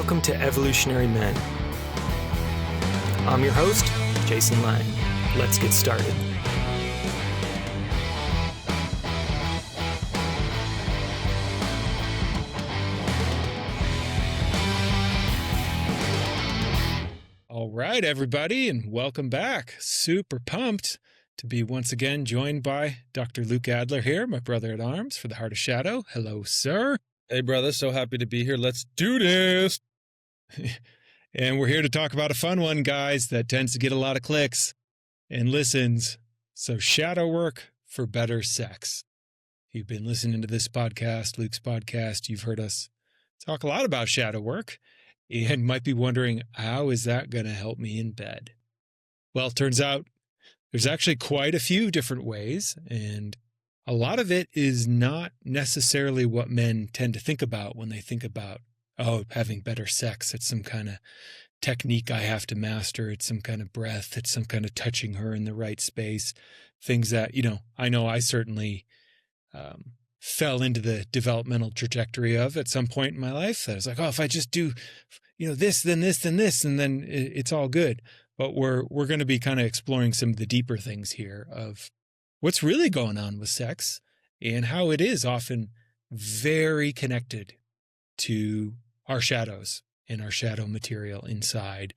Welcome to Evolutionary Men. I'm your host, Jason Lang. Let's get started. All right, everybody, and welcome back. Super pumped to be once again joined by Dr. Luke Adler here, my brother at arms for the Heart of Shadow. Hello, sir. Hey, brother. So happy to be here. Let's do this. And we're here to talk about a fun one, guys, that tends to get a lot of clicks and listens. So shadow work for better sex. If you've been listening to this podcast, Luke's podcast, you've heard us talk a lot about shadow work and might be wondering, how is that going to help me in bed? Well, it turns out there's actually quite a few different ways, and a lot of it is not necessarily what men tend to think about when they think about, oh, having better sex. It's some kind of technique I have to master. It's some kind of breath. It's some kind of touching her in the right space. Things that, I know I certainly fell into the developmental trajectory of at some point in my life. That I was like, oh, if I just do, this, then this, then this, and then it's all good. But we're going to be kind of exploring some of the deeper things here of what's really going on with sex and how it is often very connected to our shadows and our shadow material inside,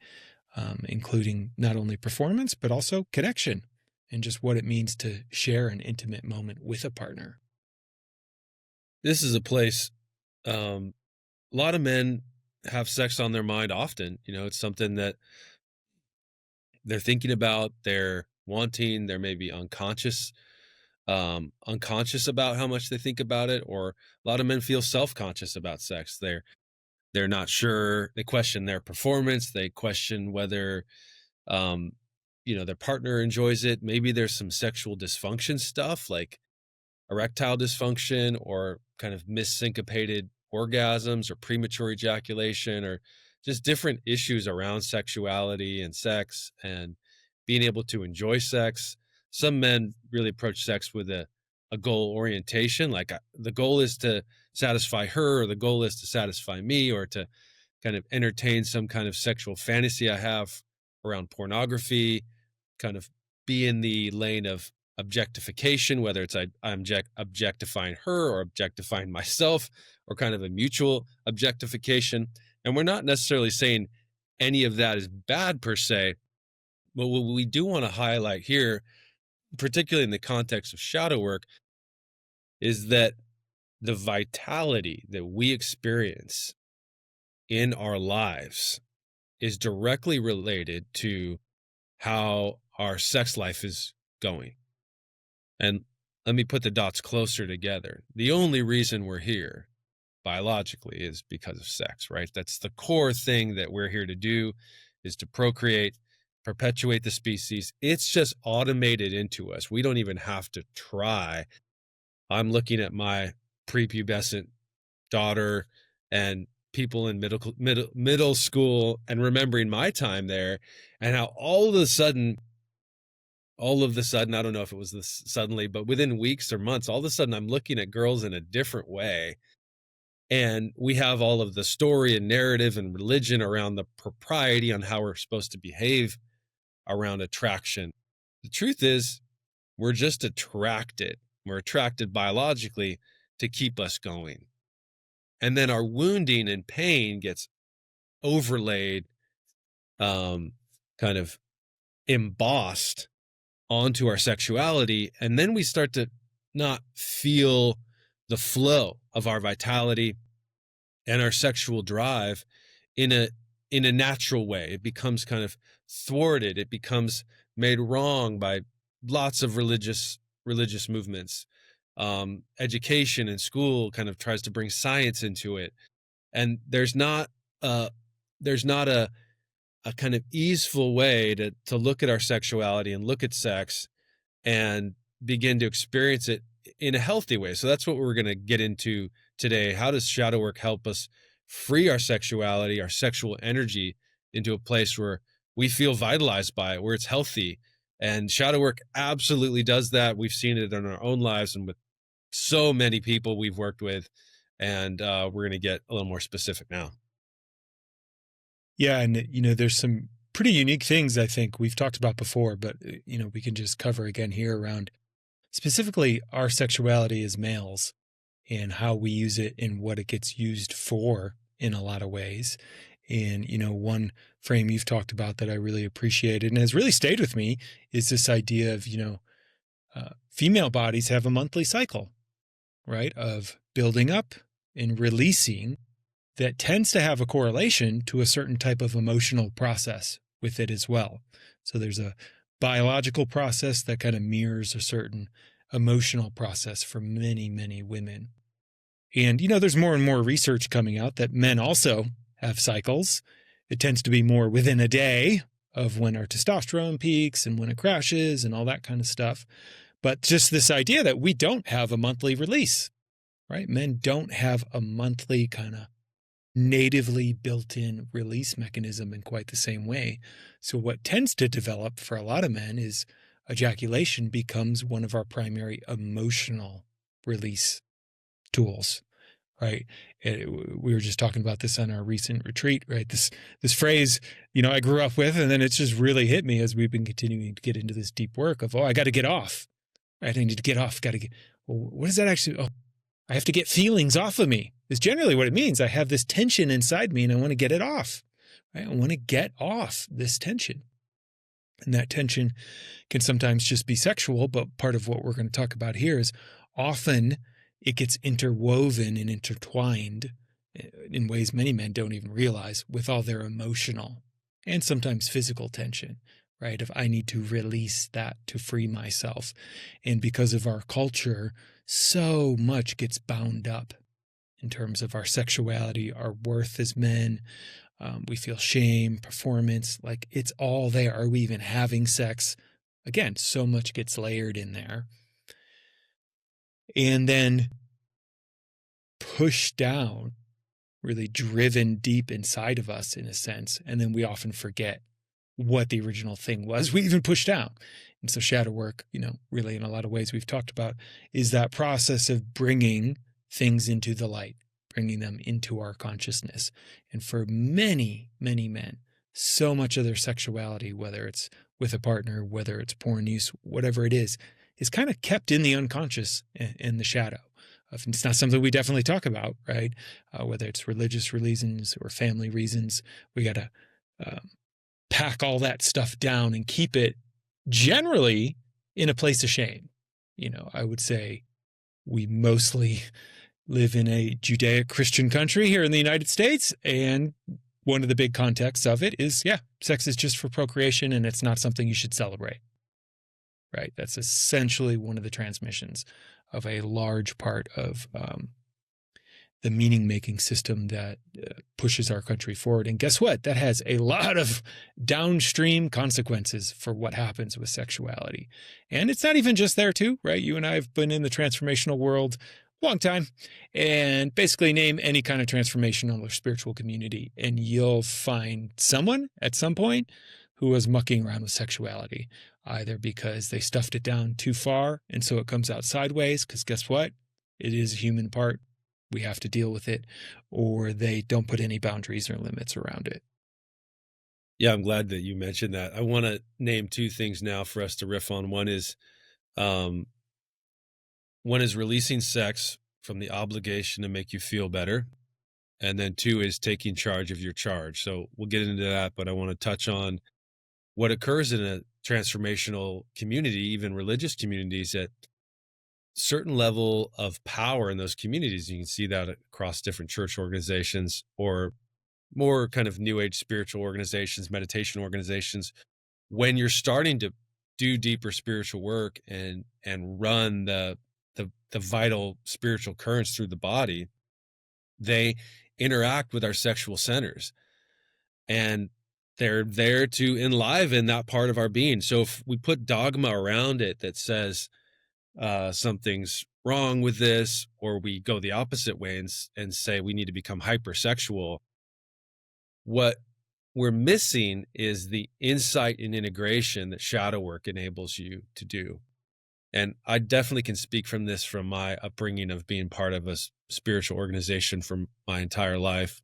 including not only performance, but also connection and just what it means to share an intimate moment with a partner. This is a place, a lot of men have sex on their mind often. It's something that they're thinking about, they're wanting, they're maybe unconscious about how much they think about it, or a lot of men feel self-conscious about sex. They're not sure. They question their performance. They question whether, their partner enjoys it. Maybe there's some sexual dysfunction stuff like erectile dysfunction or kind of missyncopated orgasms or premature ejaculation or just different issues around sexuality and sex and being able to enjoy sex. Some men really approach sex with a goal orientation, like the goal is to satisfy her, or the goal is to satisfy me, or to kind of entertain some kind of sexual fantasy I have around pornography, kind of be in the lane of objectification, whether it's I'm objectifying her or objectifying myself, or kind of a mutual objectification. And we're not necessarily saying any of that is bad per se, but what we do want to highlight here, particularly in the context of shadow work, is that the vitality that we experience in our lives is directly related to how our sex life is going. And let me put the dots closer together. The only reason we're here biologically is because of sex, right? That's the core thing that we're here to do, is to procreate, perpetuate the species. It's just automated into us. We don't even have to try. I'm looking at my prepubescent daughter and people in middle school and remembering my time there, and how all of a sudden, I don't know if it was this suddenly, but within weeks or months, all of a sudden I'm looking at girls in a different way. And we have all of the story and narrative and religion around the propriety on how we're supposed to behave around attraction. The truth is, we're just attracted. We're attracted biologically to keep us going. And then our wounding and pain gets overlaid, kind of embossed onto our sexuality. And then we start to not feel the flow of our vitality and our sexual drive in a natural way. It becomes kind of thwarted. It becomes made wrong by lots of religious movements. Education and school kind of tries to bring science into it. And there's not a kind of easeful way to look at our sexuality and look at sex and begin to experience it in a healthy way. So that's what we're going to get into today. How does shadow work help us free our sexuality, our sexual energy into a place where we feel vitalized by it, where it's healthy? And shadow work absolutely does that. We've seen it in our own lives and with so many people we've worked with. And we're going to get a little more specific now. Yeah. And, there's some pretty unique things I think we've talked about before, but, we can just cover again here around specifically our sexuality as males and how we use it and what it gets used for in a lot of ways. And, one frame you've talked about that I really appreciated and has really stayed with me is this idea of, female bodies have a monthly cycle, right, of building up and releasing that tends to have a correlation to a certain type of emotional process with it as well. So there's a biological process that kind of mirrors a certain emotional process for many, many women. And, there's more and more research coming out that men also have cycles. It tends to be more within a day of when our testosterone peaks and when it crashes and all that kind of stuff. But just this idea that we don't have a monthly release, right? Men don't have a monthly kind of natively built-in release mechanism in quite the same way. So what tends to develop for a lot of men is ejaculation becomes one of our primary emotional release tools, right? We were just talking about this on our recent retreat, right? This phrase, I grew up with, and then it's just really hit me as we've been continuing to get into this deep work of, I got to get off, right? I need to get off, well, what does that actually, I have to get feelings off of me. Is generally what it means. I have this tension inside me and I want to get it off, right? I want to get off this tension. And that tension can sometimes just be sexual, but part of what we're going to talk about here is often it gets interwoven and intertwined in ways many men don't even realize with all their emotional and sometimes physical tension, right? If I need to release that to free myself. And because of our culture, so much gets bound up in terms of our sexuality, our worth as men. We feel shame, performance, like it's all there. Are we even having sex? Again, so much gets layered in there. And then pushed down, really driven deep inside of us in a sense. And then we often forget what the original thing was we even pushed down. And so shadow work, really in a lot of ways we've talked about, is that process of bringing things into the light, bringing them into our consciousness. And for many, many men, so much of their sexuality, whether it's with a partner, whether it's porn use, whatever it is kind of kept in the unconscious in the shadow. It's not something we definitely talk about, right? Whether it's religious reasons or family reasons, we got to pack all that stuff down and keep it generally in a place of shame. I would say we mostly live in a Judeo-Christian country here in the United States. And one of the big contexts of it is, sex is just for procreation and it's not something you should celebrate, right? That's essentially one of the transmissions of a large part of the meaning-making system that pushes our country forward. And guess what? That has a lot of downstream consequences for what happens with sexuality. And it's not even just there too, right? You and I have been in the transformational world a long time, and basically name any kind of transformational or spiritual community, and you'll find someone at some point who was mucking around with sexuality, either because they stuffed it down too far and so it comes out sideways, because guess what? It is a human part. We have to deal with it, or they don't put any boundaries or limits around it. Yeah, I'm glad that you mentioned that. I want to name two things now for us to riff on. One is releasing sex from the obligation to make you feel better. And then two is taking charge of your charge. So we'll get into that, but I want to touch on what occurs in a transformational community, even religious communities, at certain level of power in those communities. You can see that across different church organizations or more kind of new age spiritual organizations, meditation organizations. When you're starting to do deeper spiritual work and run the vital spiritual currents through the body, they interact with our sexual centers, and they're there to enliven that part of our being. So if we put dogma around it that says something's wrong with this, or we go the opposite way and say we need to become hypersexual, what we're missing is the insight and integration that shadow work enables you to do. And I definitely can speak from this, from my upbringing of being part of a spiritual organization for my entire life.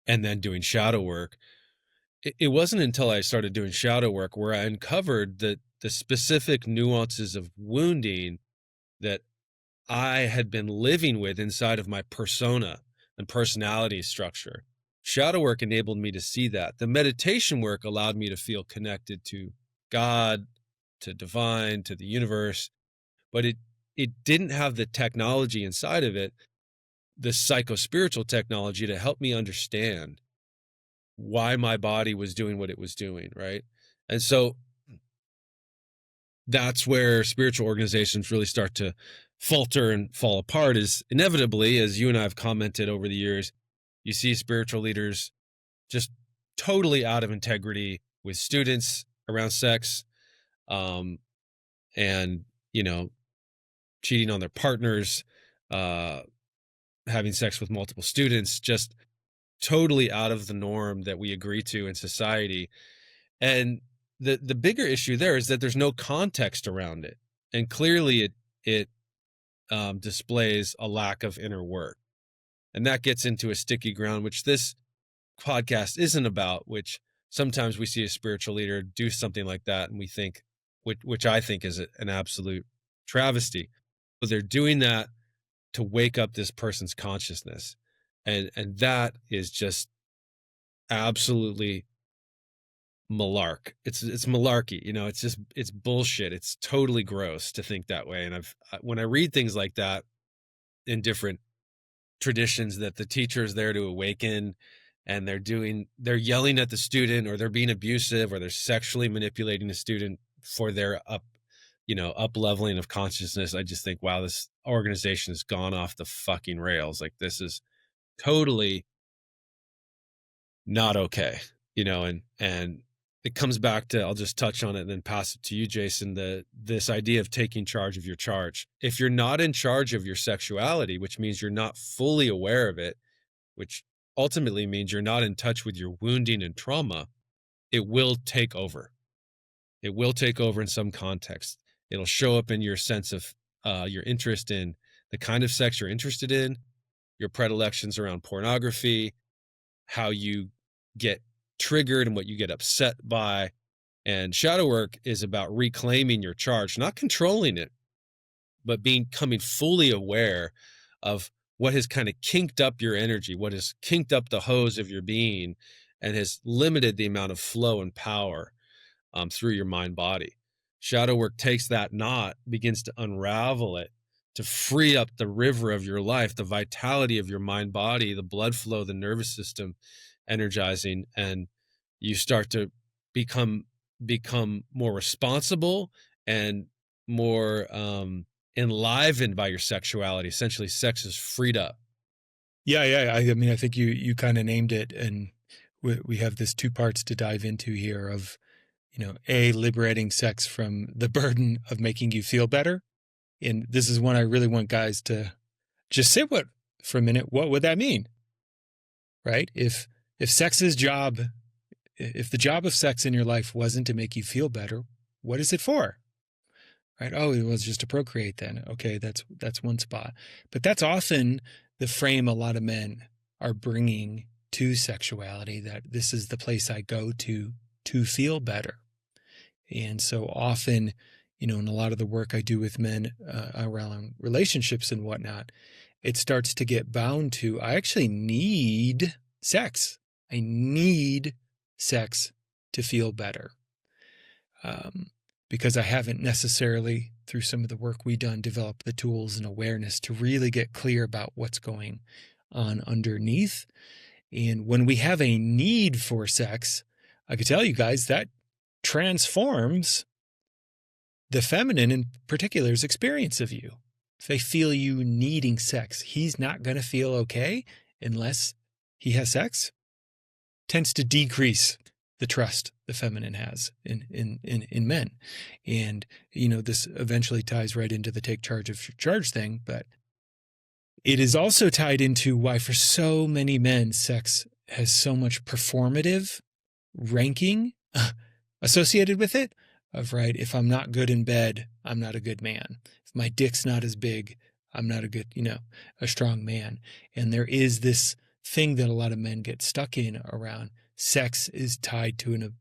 and then doing shadow work, it wasn't until I started doing shadow work where I uncovered the specific nuances of wounding that I had been living with inside of my persona and personality structure. Shadow work enabled me to see that. The meditation work allowed me to feel connected to God, to divine, to the universe, but it didn't have the technology inside of it, the psycho-spiritual technology, to help me understand why my body was doing what it was doing, right? And so that's where spiritual organizations really start to falter and fall apart, is inevitably, as you and I have commented over the years, you see spiritual leaders just totally out of integrity with students around sex, and, cheating on their partners, uh, having sex with multiple students, just totally out of the norm that we agree to in society. And the bigger issue there is that there's no context around it, and clearly it displays a lack of inner work, and that gets into a sticky ground, which this podcast isn't about. Which sometimes we see a spiritual leader do something like that, and we think, which I think is an absolute travesty, but they're doing that to wake up this person's consciousness, and that is just absolutely malark. It's malarkey. It's bullshit. It's totally gross to think that way. And when I read things like that in different traditions, that the teacher is there to awaken, and they're yelling at the student, or they're being abusive, or they're sexually manipulating the student for their up leveling of consciousness, I just think, wow, this organization has gone off the fucking rails. Like, this is totally not okay, and it comes back to, I'll just touch on it and then pass it to you, Jason, this idea of taking charge of your charge. If you're not in charge of your sexuality, which means you're not fully aware of it, which ultimately means you're not in touch with your wounding and trauma, it will take over. It will take over in some context. It'll show up in your sense of your interest in the kind of sex you're interested in, your predilections around pornography, how you get triggered and what you get upset by. And shadow work is about reclaiming your charge, not controlling it, but becoming fully aware of what has kind of kinked up your energy, what has kinked up the hose of your being, and has limited the amount of flow and power through your mind body. Shadow work takes that knot, begins to unravel it, to free up the river of your life, the vitality of your mind body, the blood flow, the nervous system energizing, and you start to become more responsible and more enlivened by your sexuality. Essentially, sex is freed up. Yeah. I mean, I think you kind of named it, and we have this two parts to dive into here of, liberating sex from the burden of making you feel better. And this is one I really want guys to just sit with for a minute. What would that mean? Right? If the job of sex in your life wasn't to make you feel better, what is it for? Right? Oh, it was just to procreate then. Okay, that's one spot. But that's often the frame a lot of men are bringing to sexuality, that this is the place I go to feel better. And so often, in a lot of the work I do with men around relationships and whatnot, it starts to get bound to, I actually need sex. I need sex to feel better. Because I haven't necessarily, through some of the work we've done, developed the tools and awareness to really get clear about what's going on underneath. And when we have a need for sex, I could tell you guys that transforms the feminine in particular's experience of you. If they feel you needing sex, he's not going to feel okay unless he has sex. Tends to decrease the trust the feminine has in men. And, this eventually ties right into the take charge of your charge thing, but it is also tied into why for so many men, sex has so much performative ranking associated with it. Right, if I'm not good in bed, I'm not a good man. If my dick's not as big, I'm not a good, a strong man. And there is this thing that a lot of men get stuck in around sex is tied to an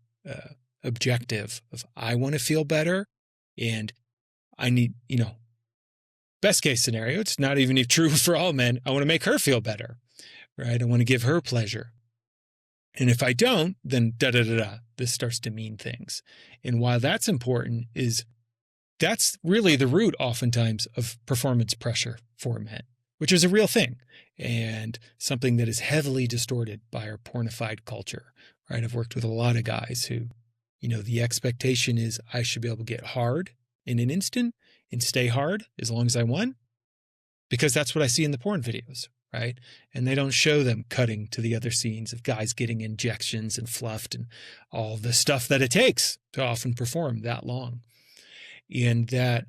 objective of, I want to feel better and I need, best case scenario, it's not even true for all men. I want to make her feel better, right? I want to give her pleasure. And if I don't, then this starts to mean things. And while that's important, that's really the root oftentimes of performance pressure for men, which is a real thing and something that is heavily distorted by our pornified culture, right? I've worked with a lot of guys who, the expectation is I should be able to get hard in an instant and stay hard as long as I want, because that's what I see in the porn videos, right? And they don't show them cutting to the other scenes of guys getting injections and fluffed and all the stuff that it takes to often perform that long. And that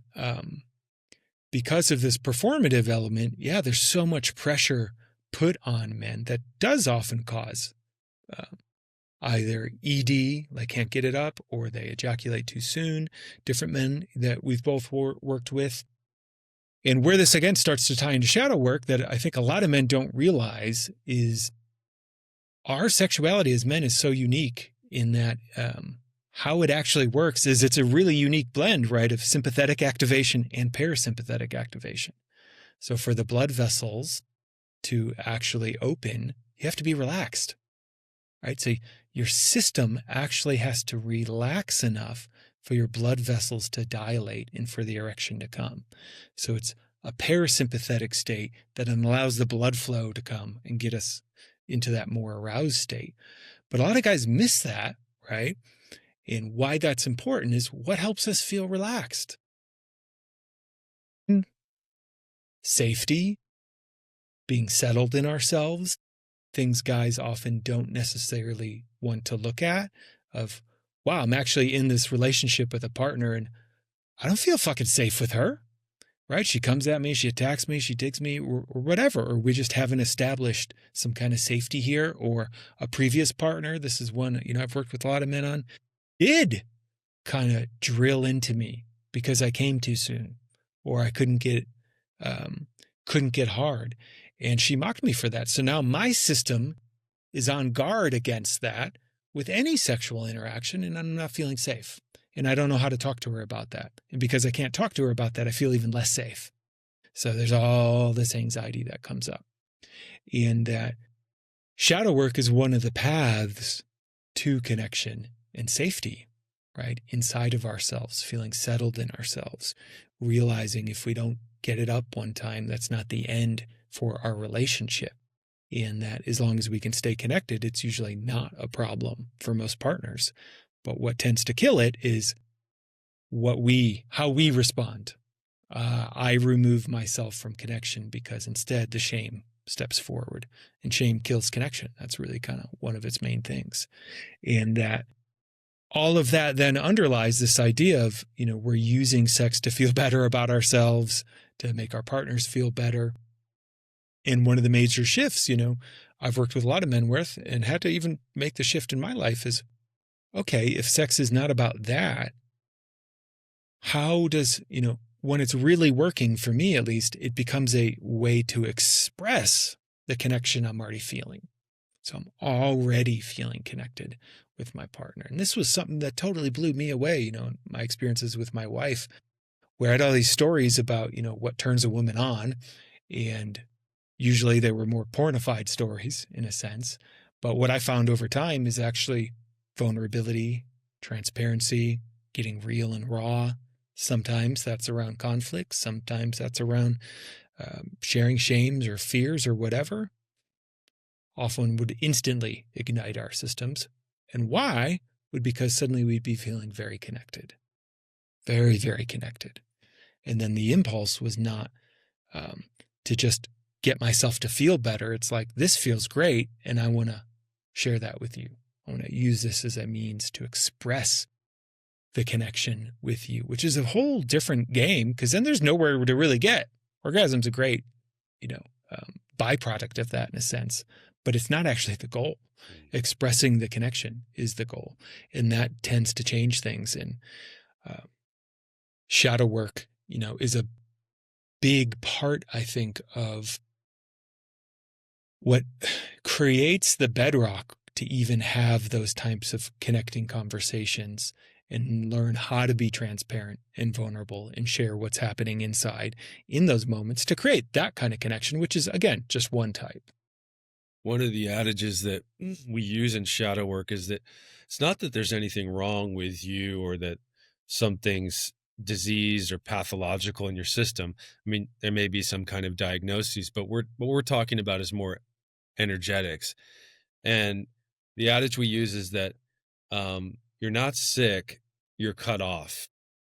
because of this performative element, there's so much pressure put on men that does often cause either ED, like can't get it up, or they ejaculate too soon. Different men that we've both worked with. And where this again starts to tie into shadow work that I think a lot of men don't realize is our sexuality as men is so unique in that how it actually works is it's a really unique blend, right, of sympathetic activation and parasympathetic activation. So for the blood vessels to actually open, you have to be relaxed, right? So your system actually has to relax enough for your blood vessels to dilate and for the erection to come. So it's a parasympathetic state that allows the blood flow to come and get us into that more aroused state. But a lot of guys miss that, right? And why that's important is what helps us feel relaxed. Safety, being settled in ourselves, things guys often don't necessarily want to look at of, wow, I'm actually in this relationship with a partner and I don't feel fucking safe with her, right? She comes at me, she attacks me, she digs me or whatever, or we just haven't established some kind of safety here, or a previous partner. This is one, I've worked with a lot of men on, did kind of drill into me because I came too soon or I couldn't get hard. And she mocked me for that. So now my system is on guard against that with any sexual interaction, and I'm not feeling safe. And I don't know how to talk to her about that. And because I can't talk to her about that, I feel even less safe. So there's all this anxiety that comes up. And that shadow work is one of the paths to connection and safety, right? Inside of ourselves, feeling settled in ourselves, realizing if we don't get it up one time, that's not the end for our relationship. And that as long as we can stay connected, it's usually not a problem for most partners. But what tends to kill it is how we respond. I remove myself from connection because instead the shame steps forward, and shame kills connection. That's really kind of one of its main things. And that all of that then underlies this idea of, we're using sex to feel better about ourselves, to make our partners feel better. And one of the major shifts, I've worked with a lot of men with and had to even make the shift in my life is, okay, if sex is not about that, how does, when it's really working for me, at least, it becomes a way to express the connection I'm already feeling. So I'm already feeling connected with my partner. And this was something that totally blew me away, in my experiences with my wife, where I had all these stories about, what turns a woman on. And usually they were more pornified stories in a sense. But what I found over time is actually vulnerability, transparency, getting real and raw. Sometimes that's around conflict. Sometimes that's around sharing shames or fears or whatever. Often would instantly ignite our systems. And why? Would because suddenly we'd be feeling very connected. Very, very connected. And then the impulse was not to just get myself to feel better. It's like, this feels great, and I want to share that with you. I want to use this as a means to express the connection with you, which is a whole different game, because then there's nowhere to really get. Orgasm's a great, byproduct of that in a sense, but it's not actually the goal. Expressing the connection is the goal, and that tends to change things. And shadow work, is a big part, I think, of what creates the bedrock to even have those types of connecting conversations and learn how to be transparent and vulnerable and share what's happening inside in those moments to create that kind of connection, which is, again, just one type. One of the adages that we use in shadow work is that it's not that there's anything wrong with you or that something's diseased or pathological in your system. I mean, there may be some kind of diagnoses, but what we're talking about is more energetics. And the adage we use is that you're not sick, you're cut off.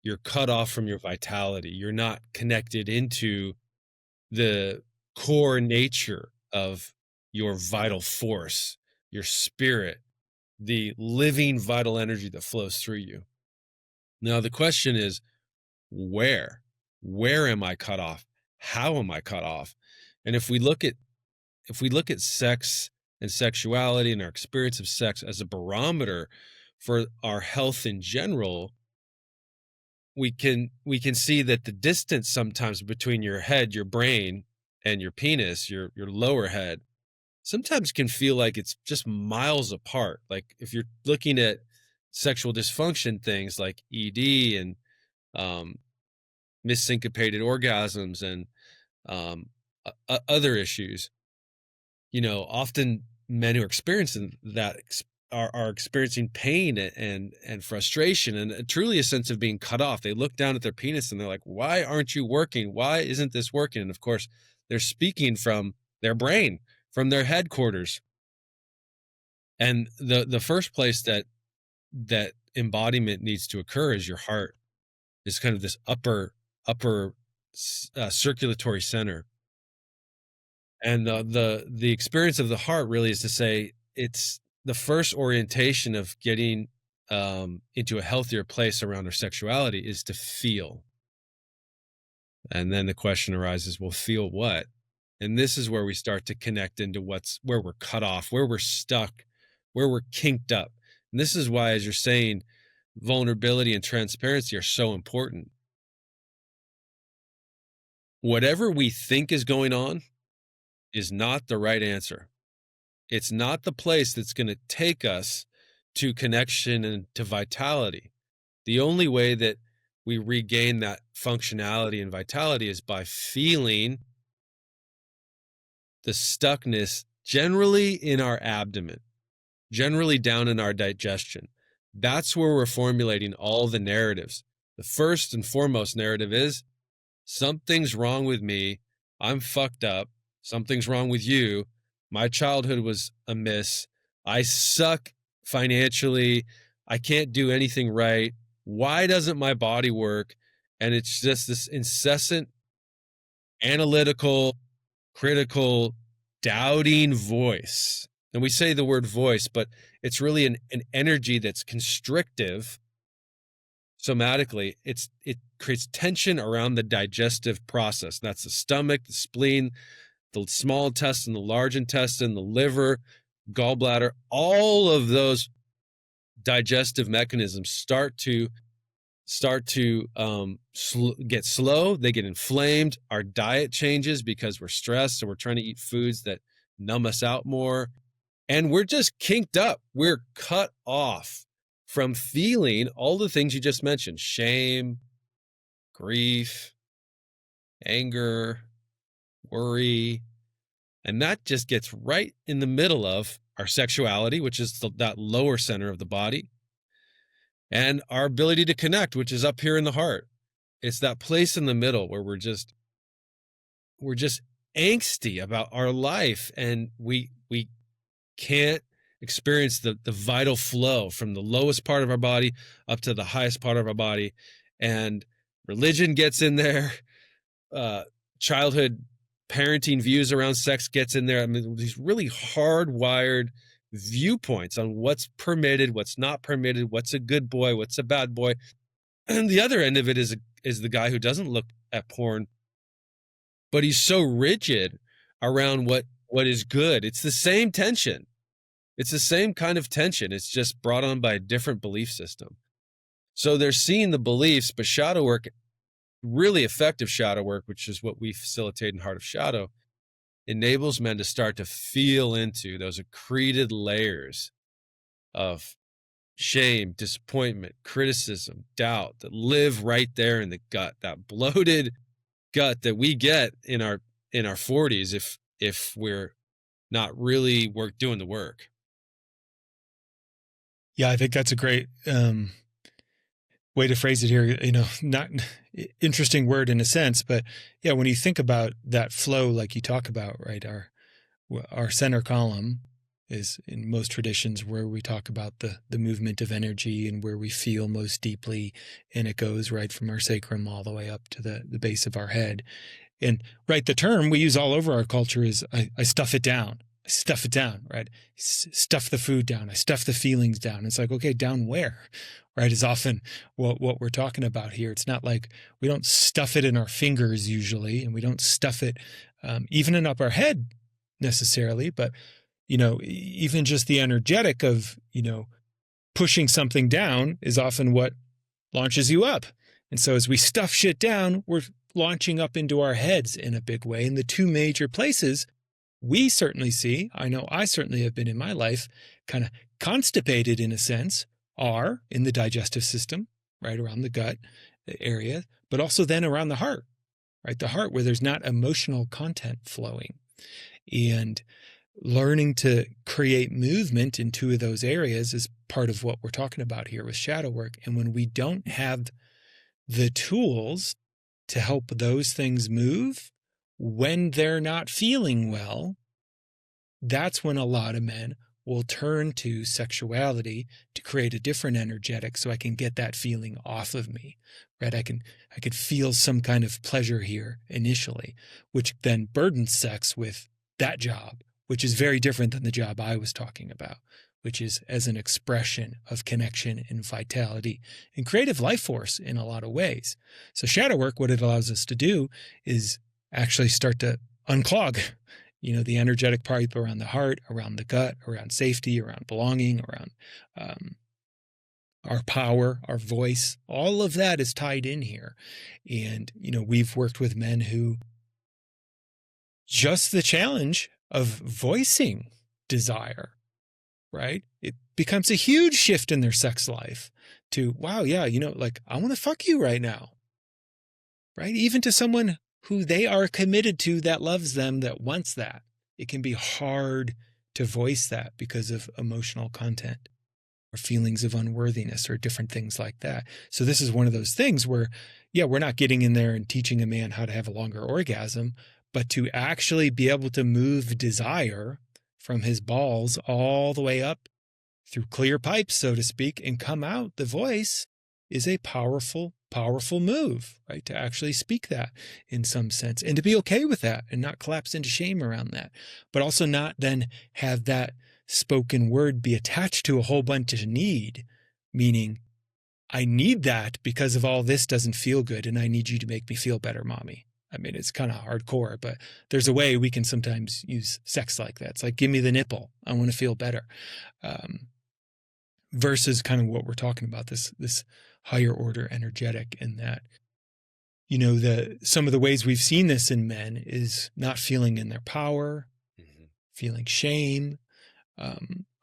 You're cut off from your vitality. You're not connected into the core nature of your vital force, your spirit, the living vital energy that flows through you. Now, the question is, where? Where am I cut off? How am I cut off? And if we look at sex and sexuality and our experience of sex as a barometer for our health in general, we can see that the distance sometimes between your head, your brain, and your penis, your lower head, sometimes can feel like it's just miles apart. Like if you're looking at sexual dysfunction things like ED and missyncopated orgasms and other issues, often men who are experiencing that are experiencing pain and frustration and truly a sense of being cut off. They look down at their penis and they're like, why aren't you working? Why isn't this working? And of course, they're speaking from their brain, from their headquarters. And the first place that embodiment needs to occur is your heart, is kind of this upper circulatory center. And the experience of the heart really is to say it's the first orientation of getting into a healthier place around our sexuality is to feel. And then the question arises, well, feel what? And this is where we start to connect into where we're cut off, where we're stuck, where we're kinked up. And this is why, as you're saying, vulnerability and transparency are so important. Whatever we think is going on is not the right answer. It's not the place that's going to take us to connection and to vitality. The only way that we regain that functionality and vitality is by feeling the stuckness generally in our abdomen, generally down in our digestion. That's where we're formulating all the narratives. The first and foremost narrative is something's wrong with me. I'm fucked up. Something's wrong with you. My childhood was amiss. I suck financially. I can't do anything right. Why doesn't my body work? And it's just this incessant, analytical, critical, doubting voice. And we say the word voice, but it's really an energy that's constrictive somatically. It creates tension around the digestive process. That's the stomach, the spleen, the small intestine, the large intestine, the liver, gallbladder. All of those digestive mechanisms start to get slow. They get inflamed. Our diet changes because we're stressed, so we're trying to eat foods that numb us out more. And we're just kinked up. We're cut off from feeling all the things you just mentioned: shame, grief, anger, worry. And that just gets right in the middle of our sexuality, which is that lower center of the body, and our ability to connect, which is up here in the heart. It's that place in the middle where we're just angsty about our life, and we can't experience the vital flow from the lowest part of our body up to the highest part of our body. And religion gets in there. Childhood parenting views around sex gets in there. I mean, these really hardwired viewpoints on what's permitted, what's not permitted, what's a good boy, what's a bad boy. And the other end of it is the guy who doesn't look at porn, but he's so rigid around what is good. It's the same tension. It's the same kind of tension. It's just brought on by a different belief system. So they're seeing the beliefs, but shadow work, really effective shadow work, which is what we facilitate in Heart of Shadow, enables men to start to feel into those accreted layers of shame, disappointment, criticism, doubt that live right there in the gut, that bloated gut that we get in our 40s if we're not really doing the work. Yeah, I think that's a great way to phrase it here. Not interesting word in a sense, but yeah, when you think about that flow, like you talk about, right? Our center column is in most traditions where we talk about the movement of energy and where we feel most deeply, and it goes right from our sacrum all the way up to the base of our head. And right, the term we use all over our culture is I stuff it down. I stuff it down, right? Stuff the food down. I stuff the feelings down. It's like, okay, down where? Right, is often what we're talking about here. It's not like we don't stuff it in our fingers usually, and we don't stuff it even in up our head necessarily, but even just the energetic of, pushing something down is often what launches you up. And so as we stuff shit down, we're launching up into our heads in a big way. And the two major places we certainly see, I know I certainly have been in my life, kind of constipated in a sense, are in the digestive system, right around the gut area, but also then around the heart, right? The heart where there's not emotional content flowing. And learning to create movement in two of those areas is part of what we're talking about here with shadow work. And when we don't have the tools to help those things move when they're not feeling well, that's when a lot of men will turn to sexuality to create a different energetic so I can get that feeling off of me, right? I could feel some kind of pleasure here initially, which then burdens sex with that job, which is very different than the job I was talking about, which is as an expression of connection and vitality and creative life force in a lot of ways. So shadow work, what it allows us to do is actually start to unclog, the energetic pipe around the heart, around the gut, around safety, around belonging, around our power, our voice. All of that is tied in here. And, we've worked with men who just the challenge of voicing desire, right? It becomes a huge shift in their sex life to, wow, yeah, I want to fuck you right now, right? Even to someone who they are committed to, that loves them, that wants that. It can be hard to voice that because of emotional content or feelings of unworthiness or different things like that. So this is one of those things where, yeah, we're not getting in there and teaching a man how to have a longer orgasm, but to actually be able to move desire from his balls all the way up through clear pipes, so to speak, and come out the voice is a powerful, powerful move, right? To actually speak that in some sense and to be okay with that and not collapse into shame around that, but also not then have that spoken word be attached to a whole bunch of need, meaning I need that because of all this doesn't feel good and I need you to make me feel better, mommy. I mean, it's kind of hardcore, but there's a way we can sometimes use sex like that. It's like, give me the nipple. I want to feel better. Versus kind of what we're talking about, this higher order energetic, and that, some of the ways we've seen this in men is not feeling in their power, feeling shame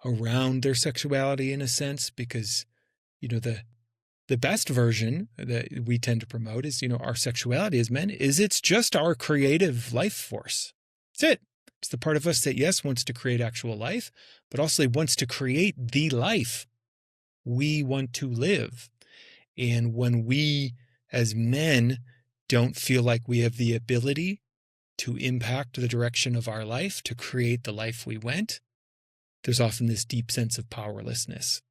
around their sexuality in a sense, because, the best version that we tend to promote is, our sexuality as men is it's just our creative life force. That's it. It's the part of us that, yes, wants to create actual life, but also wants to create the life we want to live. And when we as men don't feel like we have the ability to impact the direction of our life, to create the life we want, there's often this deep sense of powerlessness.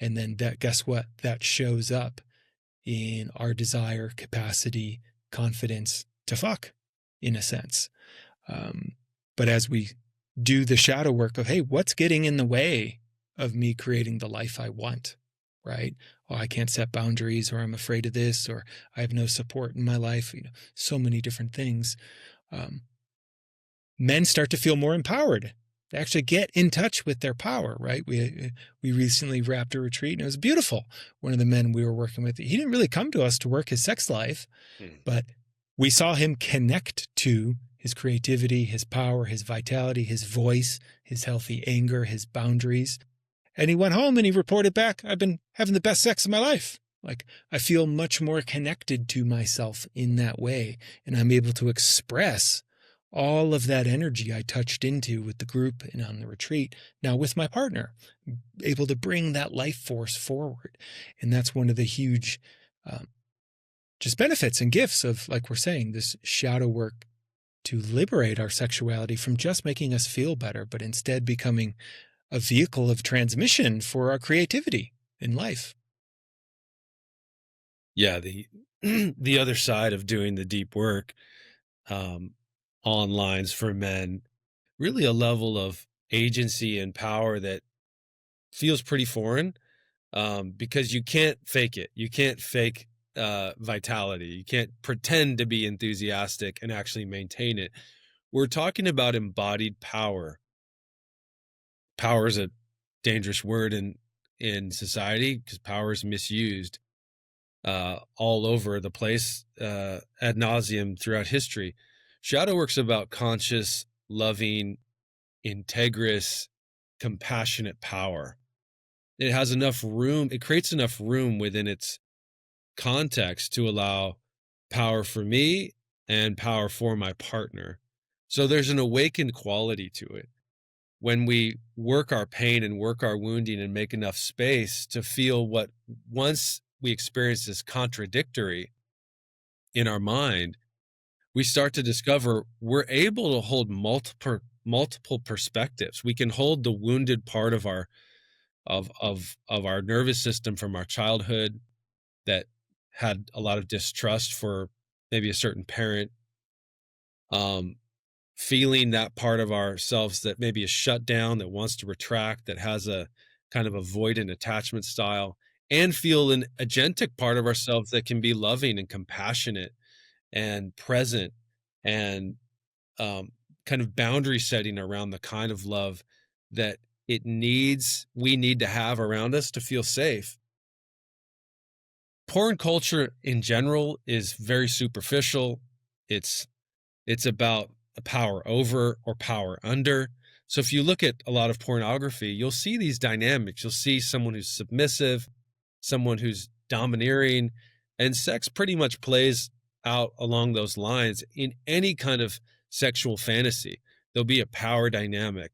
And then guess what? That shows up in our desire, capacity, confidence to fuck, in a sense. But as we do the shadow work of, hey, what's getting in the way of me creating the life I want, right? Oh, I can't set boundaries, or I'm afraid of this, or I have no support in my life. So many different things. Men start to feel more empowered. They actually get in touch with their power, right? We recently wrapped a retreat, and it was beautiful. One of the men we were working with, he didn't really come to us to work his sex life, but we saw him connect to his creativity, his power, his vitality, his voice, his healthy anger, his boundaries. And he went home and he reported back, I've been having the best sex of my life. Like, I feel much more connected to myself in that way. And I'm able to express all of that energy I touched into with the group and on the retreat, now with my partner, able to bring that life force forward. And that's one of the huge just benefits and gifts of, like we're saying, this shadow work to liberate our sexuality from just making us feel better, but instead becoming a vehicle of transmission for our creativity in life. Yeah, the other side of doing the deep work on lines for men, really a level of agency and power that feels pretty foreign, because you can't fake it. You can't fake vitality. You can't pretend to be enthusiastic and actually maintain it. We're talking about embodied power. Power is a dangerous word in society because power is misused all over the place, ad nauseum throughout history. Shadow work's about conscious, loving, integrous, compassionate power. It has enough room, it creates enough room within its context to allow power for me and power for my partner. So there's an awakened quality to it. When we work our pain and work our wounding and make enough space to feel what once we experience as contradictory in our mind, we start to discover we're able to hold multiple perspectives. We can hold the wounded part of our of our nervous system from our childhood that had a lot of distrust for maybe a certain parent, um, feeling that part of ourselves that maybe is shut down, that wants to retract, that has a kind of avoidant attachment style, and feel an agentic part of ourselves that can be loving and compassionate and present and um, kind of boundary setting around the kind of love that we need to have around us to feel safe. Porn culture in general is very superficial. It's about a power over or power under. So if you look at a lot of pornography, you'll see these dynamics. You'll see someone who's submissive, someone who's domineering, and sex pretty much plays out along those lines in any kind of sexual fantasy. There'll be a power dynamic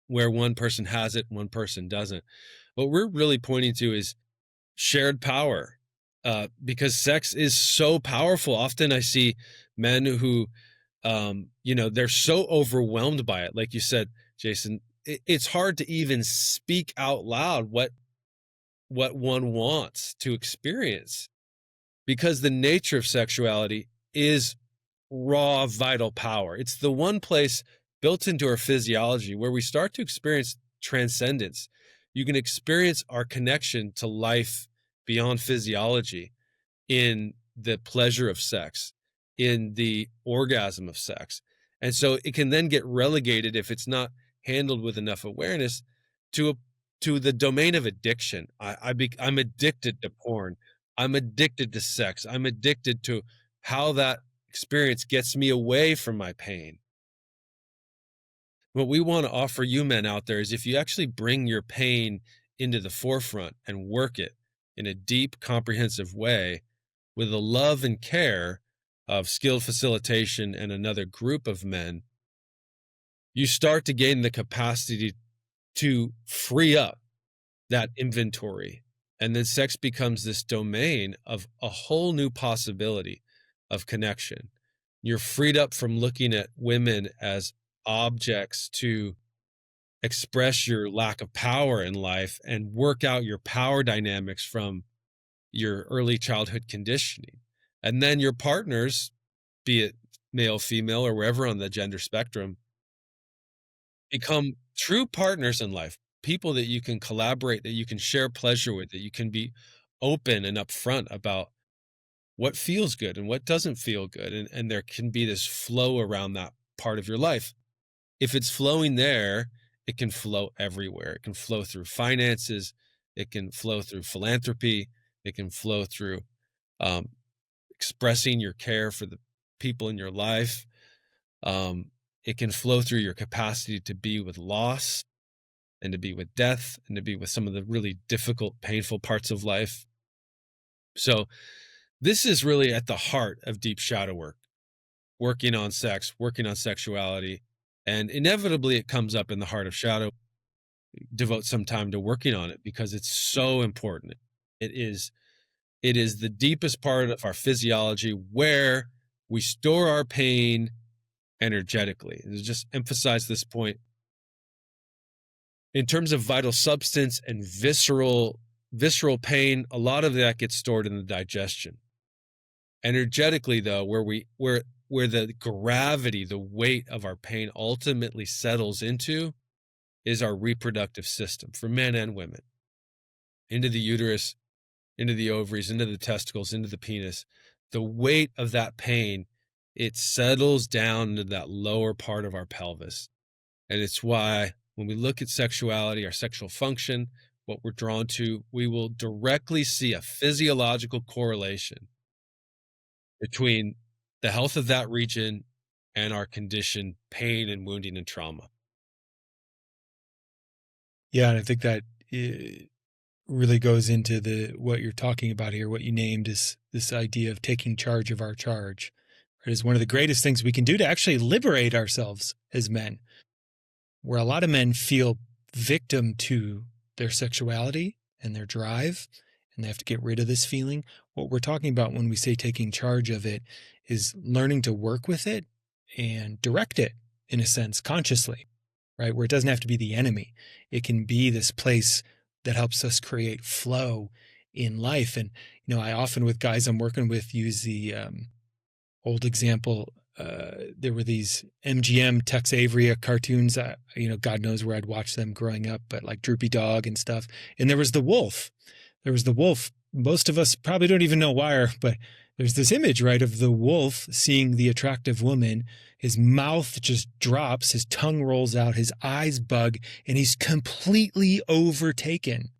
where one person has it, one person doesn't. What we're really pointing to is shared power, because sex is so powerful. Often I see men who, they're so overwhelmed by it. Like you said, Jason, it's hard to even speak out loud what one wants to experience, because the nature of sexuality is raw, vital power. It's the one place built into our physiology where we start to experience transcendence. You can experience our connection to life beyond physiology in the pleasure of sex, in the orgasm of sex. And so it can then get relegated, if it's not handled with enough awareness, to the domain of addiction. I'm addicted to porn. I'm addicted to sex. I'm addicted to how that experience gets me away from my pain. What we want to offer you men out there is, if you actually bring your pain into the forefront and work it in a deep, comprehensive way with the love and care of skilled facilitation and another group of men, you start to gain the capacity to free up that inventory. And then sex becomes this domain of a whole new possibility of connection. You're freed up from looking at women as objects to express your lack of power in life and work out your power dynamics from your early childhood conditioning. And then your partners, be it male, female, or wherever on the gender spectrum, become true partners in life, people that you can collaborate, that you can share pleasure with, that you can be open and upfront about what feels good and what doesn't feel good. And there can be this flow around that part of your life. If it's flowing there, it can flow everywhere. It can flow through finances. It can flow through philanthropy. It can flow through expressing your care for the people in your life. It can flow through your capacity to be with loss and to be with death and to be with some of the really difficult, painful parts of life. So this is really at the heart of deep shadow work, working on sex, working on sexuality, and inevitably it comes up in the heart of shadow. Devote some time to working on it because it's so important. It is the deepest part of our physiology where we store our pain energetically. And to just emphasize this point, in terms of vital substance and visceral pain, a lot of that gets stored in the digestion. Energetically, though, where the gravity, the weight of our pain ultimately settles into is our reproductive system for men and women, into the uterus, into the ovaries, into the testicles, into the penis. The weight of that pain, it settles down into that lower part of our pelvis. And it's why when we look at sexuality, our sexual function, what we're drawn to, we will directly see a physiological correlation between the health of that region and our condition, pain and wounding and trauma. Yeah, and I think that really goes into what you're talking about here. What you named is this idea of taking charge of our charge. It is one of the greatest things we can do to actually liberate ourselves as men, where a lot of men feel victim to their sexuality and their drive, and they have to get rid of this feeling. What we're talking about when we say taking charge of it is learning to work with it and direct it, in a sense, consciously, right? Where it doesn't have to be the enemy. It can be this place that helps us create flow in life. And, I often with guys I'm working with use the old example. There were these MGM Tex Avery cartoons. God knows where I'd watched them growing up, but like Droopy Dog and stuff. And there was the wolf. Most of us probably don't even know why, but there's this image, right, of the wolf seeing the attractive woman. His mouth just drops, his tongue rolls out, his eyes bug, and he's completely overtaken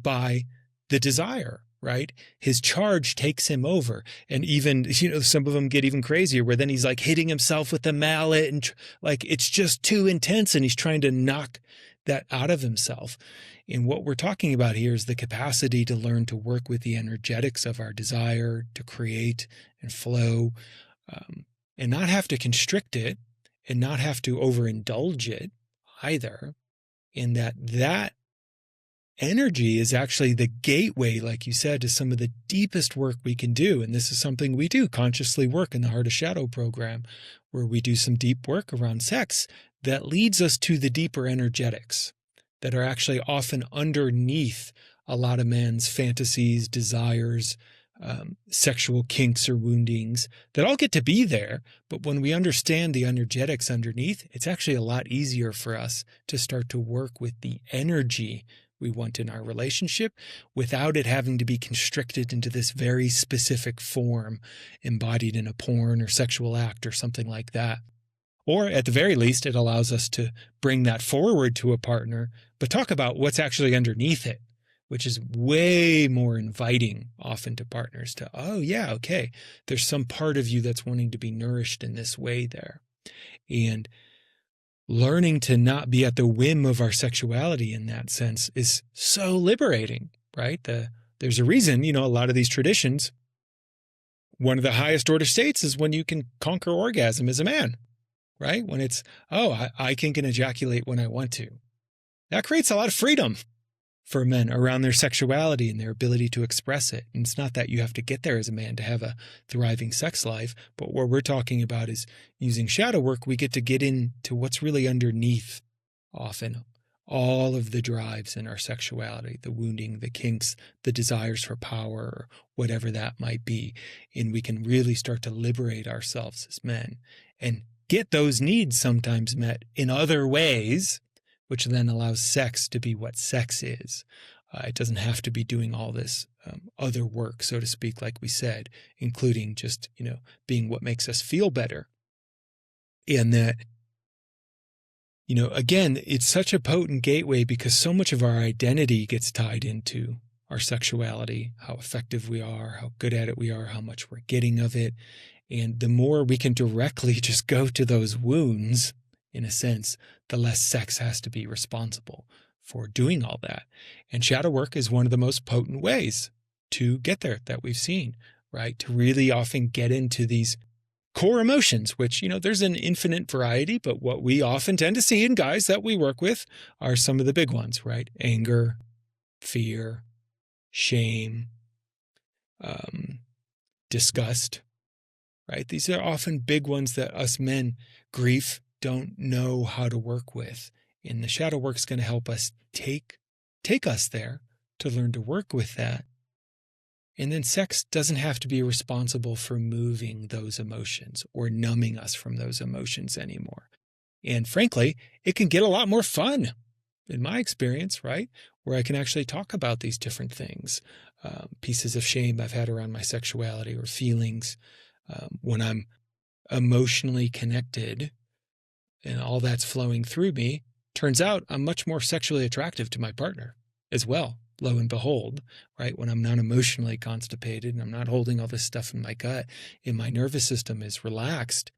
by the desire, right? His charge takes him over. And even, some of them get even crazier where then he's like hitting himself with a mallet and like it's just too intense and he's trying to knock that out of himself. And what we're talking about here is the capacity to learn to work with the energetics of our desire to create and flow, and not have to constrict it and not have to overindulge it either. In that energy is actually the gateway, like you said, to some of the deepest work we can do. And this is something we do consciously work in the Heart of Shadow program, where we do some deep work around sex that leads us to the deeper energetics that are actually often underneath a lot of men's fantasies, desires, sexual kinks or woundings that all get to be there. But when we understand the energetics underneath, it's actually a lot easier for us to start to work with the energy we want in our relationship without it having to be constricted into this very specific form embodied in a porn or sexual act or something like that. Or at the very least, it allows us to bring that forward to a partner, but talk about what's actually underneath it, which is way more inviting often to partners to, oh yeah, okay, there's some part of you that's wanting to be nourished in this way there. And learning to not be at the whim of our sexuality in that sense is so liberating, right? There's a reason, a lot of these traditions, one of the highest order states is when you can conquer orgasm as a man, right? When it's, I can ejaculate when I want to. That creates a lot of freedom for men around their sexuality and their ability to express it. And it's not that you have to get there as a man to have a thriving sex life, but what we're talking about is using shadow work, we get to get into what's really underneath often all of the drives in our sexuality, the wounding, the kinks, the desires for power, or whatever that might be. And we can really start to liberate ourselves as men and get those needs sometimes met in other ways, which then allows sex to be what sex is. It doesn't have to be doing all this other work, so to speak, like we said, including just, being what makes us feel better. And that, again, it's such a potent gateway because so much of our identity gets tied into our sexuality, how effective we are, how good at it we are, how much we're getting of it. And the more we can directly just go to those wounds, in a sense, the less sex has to be responsible for doing all that. And shadow work is one of the most potent ways to get there that we've seen, right? To really often get into these core emotions, which, there's an infinite variety, but what we often tend to see in guys that we work with are some of the big ones, right? Anger, fear, shame, disgust, right? These are often big ones that us men, grief, don't know how to work with. And the shadow work is going to help us take us there to learn to work with that. And then sex doesn't have to be responsible for moving those emotions or numbing us from those emotions anymore. And frankly, it can get a lot more fun in my experience, right? Where I can actually talk about these different things, pieces of shame I've had around my sexuality or feelings when I'm emotionally connected and all that's flowing through me. Turns out I'm much more sexually attractive to my partner as well. Lo and behold, right? When I'm not emotionally constipated and I'm not holding all this stuff in my gut and my nervous system is relaxed,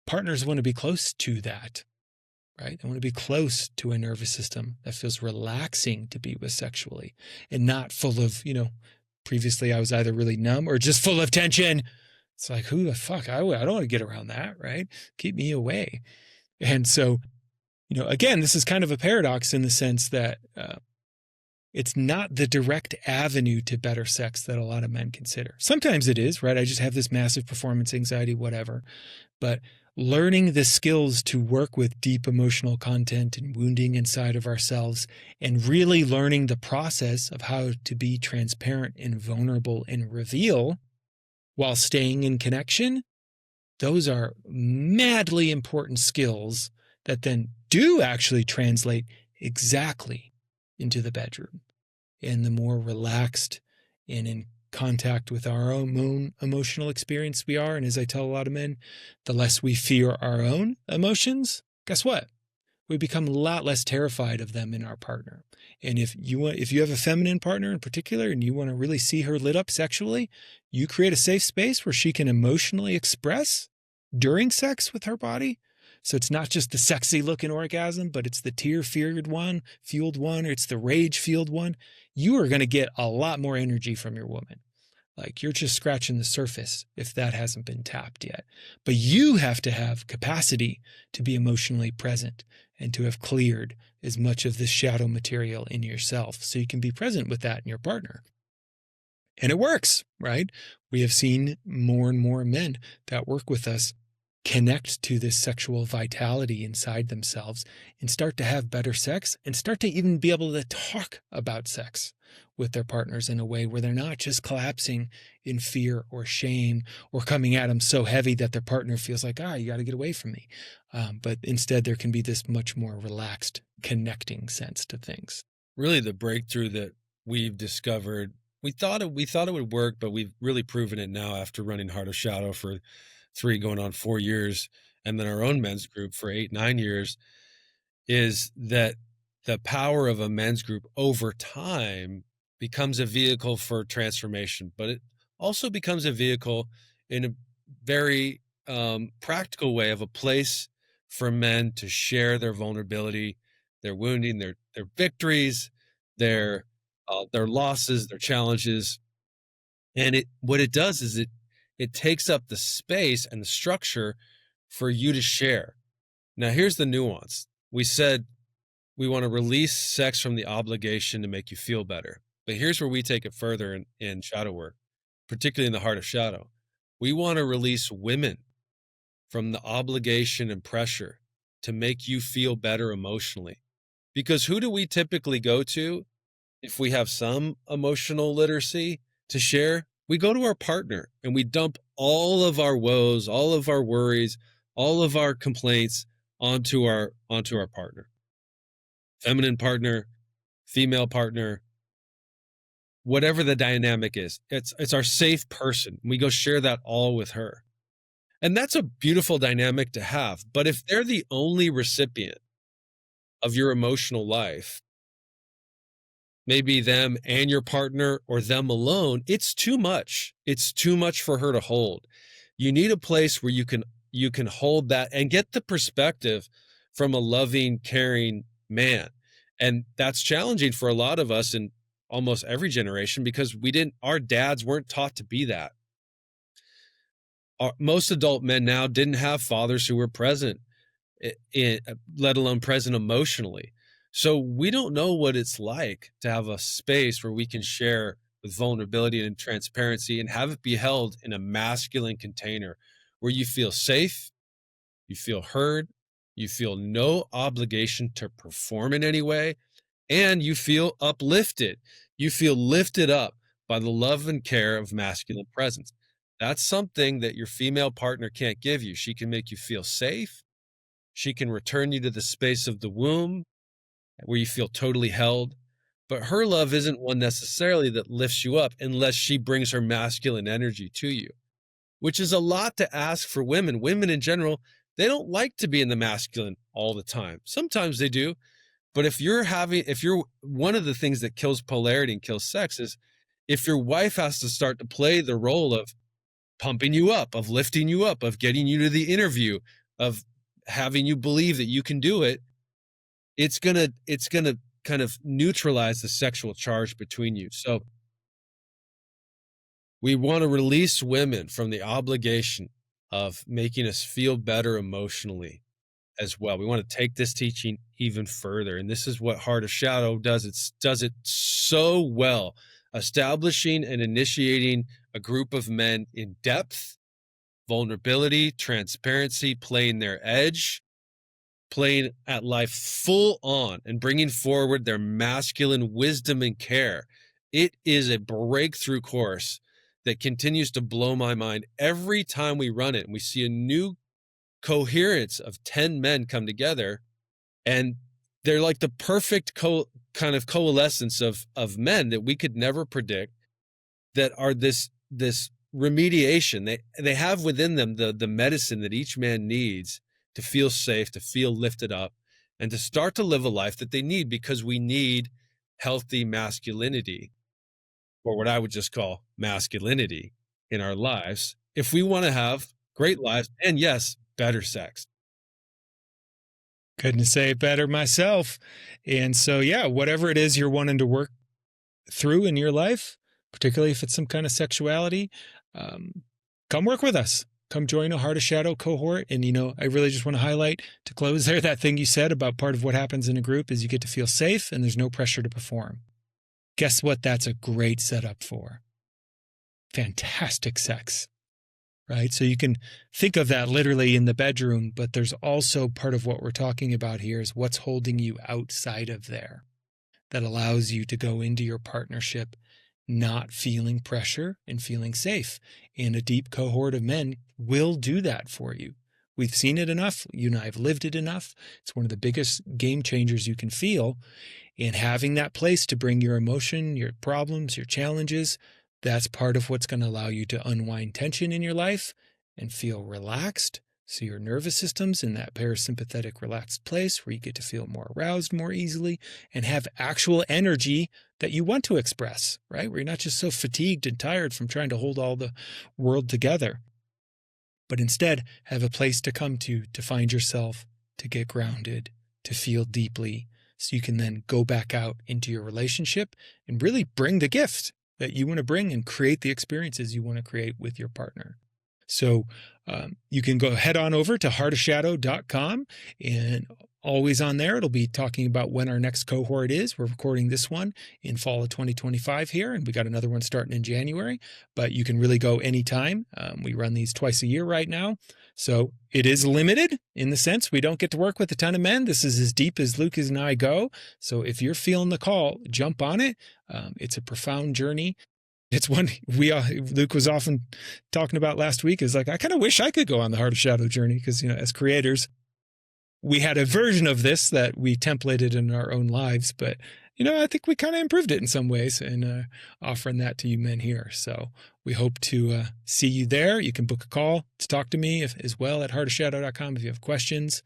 partners want to be close to that, right? I want to be close to a nervous system that feels relaxing to be with sexually and not full of, previously I was either really numb or just full of tension. It's like, who the fuck? I don't want to get around that, right? Keep me away. And so, again, this is kind of a paradox in the sense that it's not the direct avenue to better sex that a lot of men consider. Sometimes it is, right? I just have this massive performance anxiety, whatever. But learning the skills to work with deep emotional content and wounding inside of ourselves and really learning the process of how to be transparent and vulnerable and reveal while staying in connection, those are madly important skills that then do actually translate exactly into the bedroom. And the more relaxed and in contact with our own emotional experience we are, and as I tell a lot of men, the less we fear our own emotions, guess what? We become a lot less terrified of them in our partner. And if you have a feminine partner in particular and you want to really see her lit up sexually, you create a safe space where she can emotionally express during sex with her body. So it's not just the sexy looking orgasm, but it's the fueled one, or it's the rage fueled one. You are going to get a lot more energy from your woman. Like you're just scratching the surface if that hasn't been tapped yet. But you have to have capacity to be emotionally present and to have cleared as much of this shadow material in yourself so you can be present with that in your partner. And it works, right? We have seen more and more men that work with us connect to this sexual vitality inside themselves and start to have better sex and start to even be able to talk about sex with their partners in a way where they're not just collapsing in fear or shame or coming at them so heavy that their partner feels like, you got to get away from me. But instead there can be this much more relaxed connecting sense to things. Really the breakthrough that we've discovered, we thought it would work, but we've really proven it now after running Heart of Shadow for 3 going on 4 years, and then our own men's group for 8, 9 years, is that the power of a men's group over time becomes a vehicle for transformation, but it also becomes a vehicle in a very practical way of a place for men to share their vulnerability, their wounding, their victories, their losses, their challenges. And what it does is it takes up the space and the structure for you to share. Now, here's the nuance. We said we want to release sex from the obligation to make you feel better. But here's where we take it further in shadow work, particularly in the Heart of Shadow. We want to release women from the obligation and pressure to make you feel better emotionally. Because who do we typically go to if we have some emotional literacy to share? We go to our partner and we dump all of our woes, all of our worries, all of our complaints onto our partner. Feminine partner, female partner, whatever the dynamic is. It's our safe person. We go share that all with her. And that's a beautiful dynamic to have. But if they're the only recipient of your emotional life, maybe them and your partner or them alone, it's too much. It's too much for her to hold. You need a place where you can hold that and get the perspective from a loving, caring man. And that's challenging for a lot of us in almost every generation because our dads weren't taught to be that. Most adult men now didn't have fathers who were present, let alone present emotionally. So we don't know what it's like to have a space where we can share with vulnerability and transparency and have it be held in a masculine container where you feel safe, you feel heard, you feel no obligation to perform in any way, and you feel uplifted. You feel lifted up by the love and care of masculine presence. That's something that your female partner can't give you. She can make you feel safe. She can return you to the space of the womb where you feel totally held. But her love isn't one necessarily that lifts you up unless she brings her masculine energy to you, which is a lot to ask for women. Women in general, they don't like to be in the masculine all the time. Sometimes they do. But if you're one of the things that kills polarity and kills sex is if your wife has to start to play the role of pumping you up, of lifting you up, of getting you to the interview, of having you believe that you can do it, it's gonna kind of neutralize the sexual charge between you. So we want to release women from the obligation of making us feel better emotionally as well. We want to take this teaching even further. And this is what Heart of Shadow does. It does it so well, establishing and initiating a group of men in depth, vulnerability, transparency, playing their edge, playing at life full on and bringing forward their masculine wisdom and care. It is a breakthrough course that continues to blow my mind every time we run it and we see a new coherence of 10 men come together, and they're like the perfect kind of coalescence of men that we could never predict, that are this remediation. They have within them the medicine that each man needs to feel safe, to feel lifted up, and to start to live a life that they need, because we need healthy masculinity, or what I would just call masculinity, in our lives if we want to have great lives and, yes, better sex. Couldn't say it better myself. And so, yeah, whatever it is you're wanting to work through in your life, particularly if it's some kind of sexuality, come work with us. Come join a Heart of Shadow cohort. And, I really just want to highlight, to close there, that thing you said about part of what happens in a group is you get to feel safe and there's no pressure to perform. Guess what? That's a great setup for fantastic sex, right? So you can think of that literally in the bedroom, but there's also part of what we're talking about here is what's holding you outside of there that allows you to go into your partnership not feeling pressure and feeling safe. And a deep cohort of men will do that for you. We've seen it enough. You and I have lived it enough. It's one of the biggest game changers you can feel. And having that place to bring your emotion, your problems, your challenges, that's part of what's going to allow you to unwind tension in your life and feel relaxed. So your nervous system's in that parasympathetic relaxed place where you get to feel more aroused more easily and have actual energy that you want to express, right? Where you're not just so fatigued and tired from trying to hold all the world together, but instead have a place to come to find yourself, to get grounded, to feel deeply, so you can then go back out into your relationship and really bring the gift that you want to bring and create the experiences you want to create with your partner. So you can go head on over to heartofshadow.com, and always on there, it'll be talking about when our next cohort is. We're recording this one in fall of 2025 here, and we got another one starting in January, but you can really go anytime. We run these twice a year right now. So it is limited in the sense we don't get to work with a ton of men. This is as deep as Luke and I go. So if you're feeling the call, jump on it. It's a profound journey. It's one Luke was often talking about last week, is like, I kind of wish I could go on the Heart of Shadow journey because, as creators, we had a version of this that we templated in our own lives, but, I think we kind of improved it in some ways and offering that to you men here. So we hope to see you there. You can book a call to talk to me as well at heartofshadow.com if you have questions.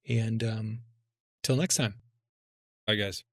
And till next time. Bye, guys.